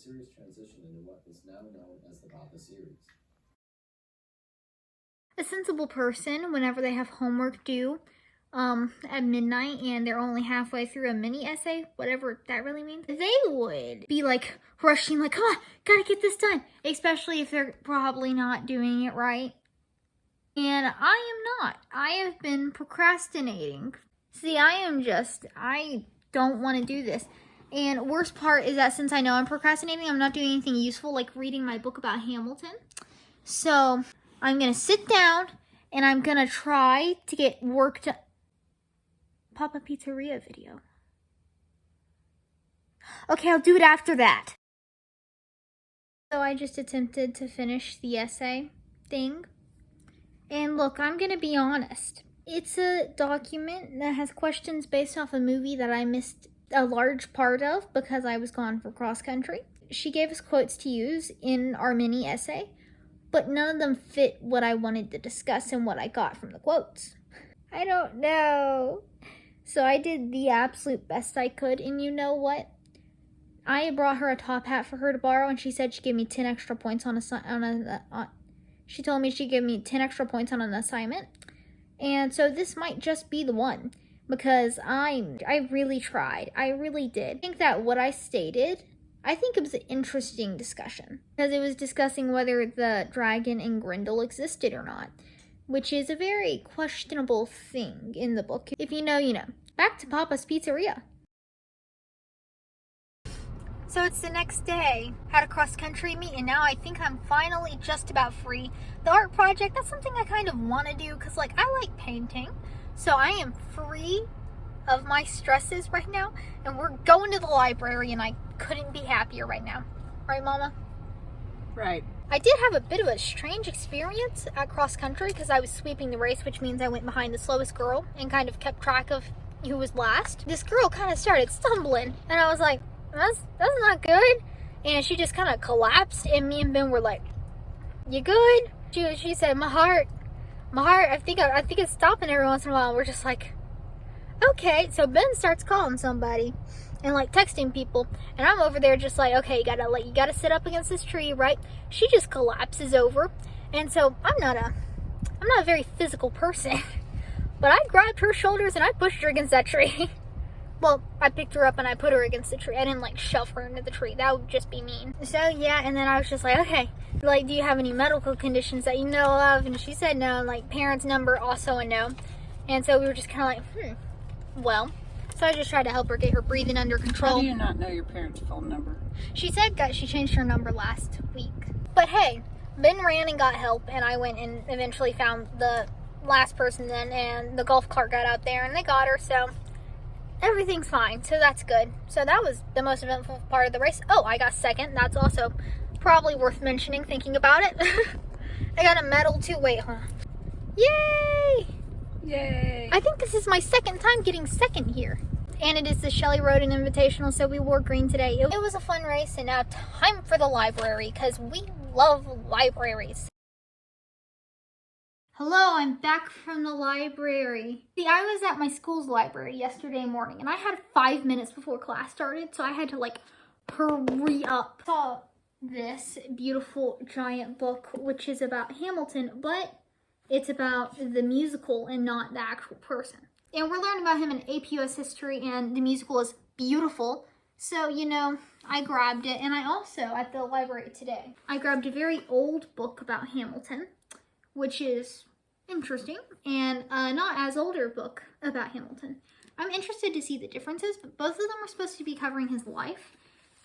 series transitioned into what is now known as the Papa series. A sensible person, whenever they have homework due at midnight and they're only halfway through a mini essay, whatever that really means, they would be like rushing, like, come on, gotta get this done, especially if they're probably not doing it right. And I am not. I have been procrastinating. See, I don't want to do this. And worst part is that since I know I'm procrastinating, I'm not doing anything useful like reading my book about Hamilton. So I'm going to sit down and I'm going to try to get work to Papa Pizzeria video. Okay, I'll do it after that. So I just attempted to finish the essay thing. And look, I'm going to be honest. It's a document that has questions based off a movie that I missed a large part of because I was gone for cross country. She gave us quotes to use in our mini essay, but none of them fit what I wanted to discuss and what I got from the quotes. I don't know. So I did the absolute best I could, and you know what? I brought her a top hat for her to borrow, and she said she'd give me 10 extra points she told me she'd give me 10 extra points on an assignment. And so this might just be the one, because I really tried. I really did. I think that what I stated, I think it was an interesting discussion, because it was discussing whether the dragon in Grendel existed or not, which is a very questionable thing in the book. If you know, you know. Back to Papa's Pizzeria. So it's the next day. Had a cross-country meet, and now I think I'm finally just about free. The art project, that's something I kind of want to do, because, like, I like painting. So I am free of my stresses right now, and we're going to the library, and I couldn't be happier right now. Right, Mama? Right. I did have a bit of a strange experience at cross-country, because I was sweeping the race, which means I went behind the slowest girl and kind of kept track of who was last. This girl kind of started stumbling, and I was like, that's not good. And she just kind of collapsed, and me and Ben were like, you good? She said, my heart, I think it's stopping every once in a while. We're just like, okay. So Ben starts calling somebody and like texting people, and I'm over there just like, okay, you gotta sit up against this tree, right? She just collapses over. And so I'm not a very physical person, but I grabbed her shoulders and I pushed her against that tree. Well, I picked her up and I put her against the tree. I didn't like shove her into the tree. That would just be mean. So yeah, and then I was just like, okay, like, do you have any medical conditions that you know of? And she said no, and like parents' number, also a no. And so we were just kind of like, well. So I just tried to help her get her breathing under control. How do you not know your parents' phone number? She said that she changed her number last week. But hey, Ben ran and got help, and I went and eventually found the last person then, and the golf cart got out there and they got her, so everything's fine, so that's good. So that was the most eventful part of the race. Oh, I got second. That's also probably worth mentioning, thinking about it. I got a medal too. Wait, huh? Yay! Yay! I think this is my second time getting second here. And it is the Shelley Roden Invitational, so we wore green today. It was a fun race, and now time for the library, because we love libraries. Hello, I'm back from the library. See, I was at my school's library yesterday morning, and I had 5 minutes before class started, so I had to, like, hurry up. I saw this beautiful giant book, which is about Hamilton, but it's about the musical and not the actual person. And we're learning about him in AP US history, and the musical is beautiful. So, you know, I grabbed it, and I also, at the library today, I grabbed a very old book about Hamilton, which is interesting, and a not as older book about Hamilton. I'm interested to see the differences, but both of them are supposed to be covering his life,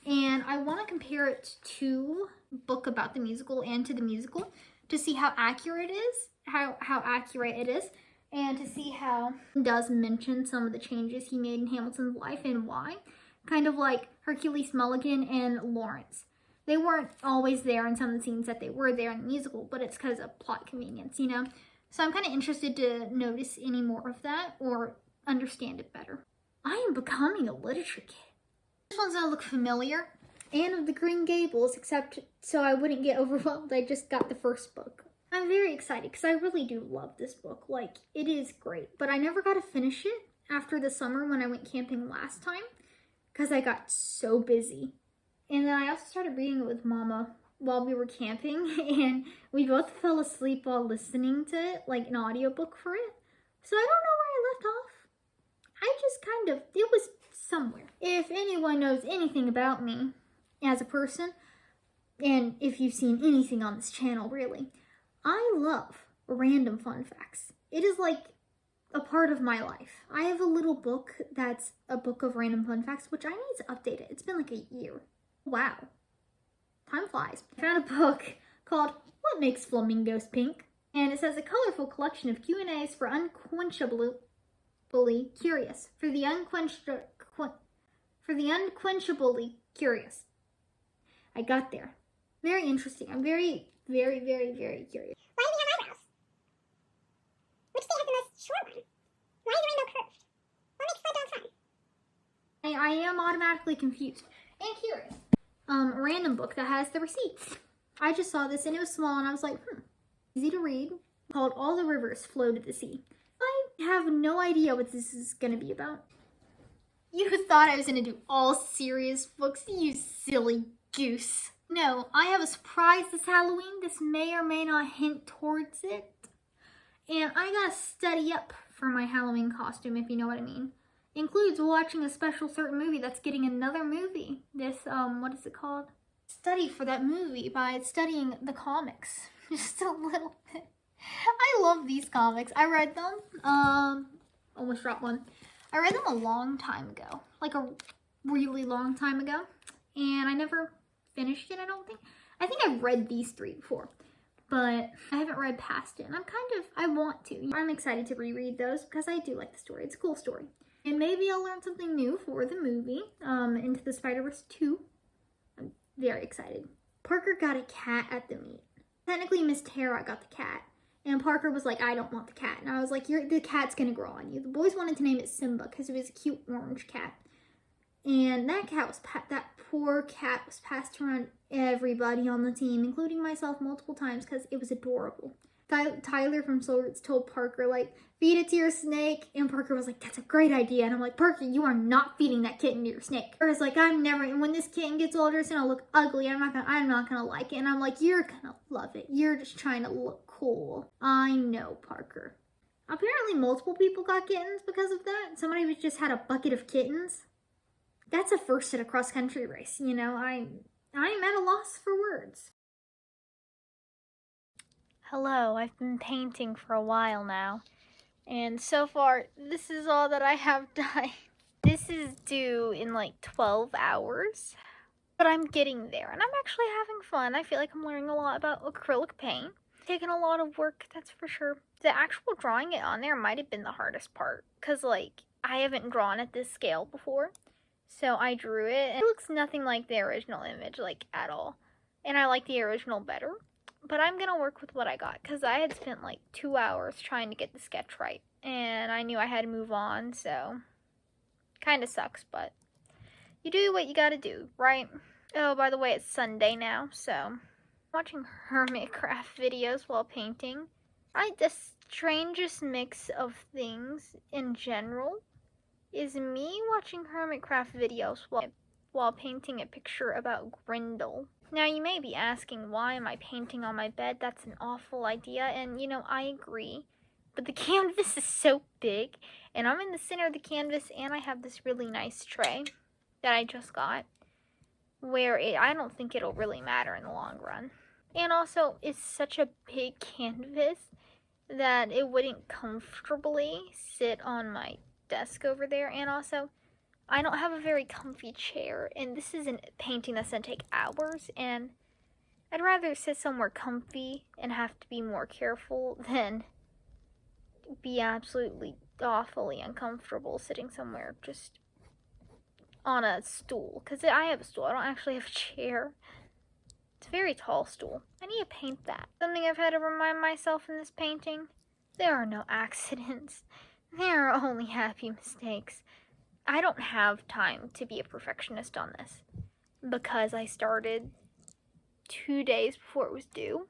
and I want to compare it to the book about the musical and to the musical to see how accurate it is, how accurate it is, and to see how it does mention some of the changes he made in Hamilton's life and why. Kind of like Hercules Mulligan and Lawrence. They weren't always there in some of the scenes that they were there in the musical, but it's because of plot convenience, you know? So I'm kind of interested to notice any more of that or understand it better. I am becoming a literature kid. This one's gonna look familiar. Anne of the Green Gables, except so I wouldn't get overwhelmed, I just got the first book. I'm very excited because I really do love this book. Like, it is great. But I never got to finish it after the summer when I went camping last time because I got so busy. And then I also started reading it with Mama while we were camping, and we both fell asleep while listening to it, like an audiobook for it. So I don't know where I left off. I just it was somewhere. If anyone knows anything about me as a person, and if you've seen anything on this channel really, I love random fun facts. It is like a part of my life. I have a little book that's a book of random fun facts, which I need to update it. It's been like a year. Wow. Time flies. I found a book called What Makes Flamingos Pink? And it says a colorful collection of Q&As for unquenchably curious. For the unquenchably curious. I got there. Very interesting. I'm very, very, very, very curious. Why do we have eyebrows? Which state has the most short one? Why is the rainbow curved? What makes sled dogs fun? I am automatically confused and curious. Random book that has the receipts. I just saw this and it was small and I was like, easy to read. Called All the Rivers Flow to the Sea. I have no idea what this is going to be about. You thought I was going to do all serious books, you silly goose. No, I have a surprise this Halloween. This may or may not hint towards it. And I gotta study up for my Halloween costume, if you know what I mean. Includes watching a special certain movie that's getting another movie. This, what is it called? Study for that movie by studying the comics. Just a little bit. I love these comics. I read them, almost dropped one. I read them a long time ago. Like a really long time ago. And I never finished it, I don't think. I think I've read these 3 before. But I haven't read past it. And I want to. I'm excited to reread those because I do like the story. It's a cool story. And maybe I'll learn something new for the movie, Into the Spider-Verse 2. I'm very excited. Parker got a cat at the meet. Technically, Miss Tara got the cat. And Parker was like, I don't want the cat. And I was like, the cat's gonna grow on you. The boys wanted to name it Simba because it was a cute orange cat. And that cat was, that poor cat was passed around everybody on the team, including myself multiple times because it was adorable. Tyler from Soul Roots told Parker, like, feed it to your snake. And Parker was like, that's a great idea. And I'm like, Parker, you are not feeding that kitten to your snake. Parker's like, I'm never, and when this kitten gets older, it's gonna look ugly. I'm not gonna like it. And I'm like, you're gonna love it. You're just trying to look cool. I know, Parker. Apparently multiple people got kittens because of that. Somebody just had a bucket of kittens. That's a first at a cross-country race, you know. I'm at a loss for words. Hello, I've been painting for a while now, and so far, this is all that I have done. This is due in like 12 hours, but I'm getting there, and I'm actually having fun. I feel like I'm learning a lot about acrylic paint. Taking a lot of work, that's for sure. The actual drawing it on there might have been the hardest part, because like, I haven't drawn at this scale before. So I drew it, and it looks nothing like the original image, like, at all. And I like the original better. But I'm gonna work with what I got, because I had spent, like, 2 hours trying to get the sketch right. And I knew I had to move on, so... Kinda sucks, but... You do what you gotta do, right? Oh, by the way, it's Sunday now, so... Watching Hermitcraft videos while painting. The strangest mix of things in general is me watching Hermitcraft videos while painting a picture about Grindel. Now you may be asking, why am I painting on my bed? That's an awful idea, and you know, I agree. But the canvas is so big, and I'm in the center of the canvas, and I have this really nice tray that I just got, where I don't think it'll really matter in the long run. And also, it's such a big canvas that it wouldn't comfortably sit on my desk over there, and also I don't have a very comfy chair, and this is a painting that's gonna take hours, and I'd rather sit somewhere comfy and have to be more careful than be absolutely awfully uncomfortable sitting somewhere just on a stool, because I have a stool, I don't actually have a chair. It's a very tall stool. I need to paint that. Something I've had to remind myself in this painting, there are no accidents. There are only happy mistakes. I don't have time to be a perfectionist on this because I started 2 days before it was due.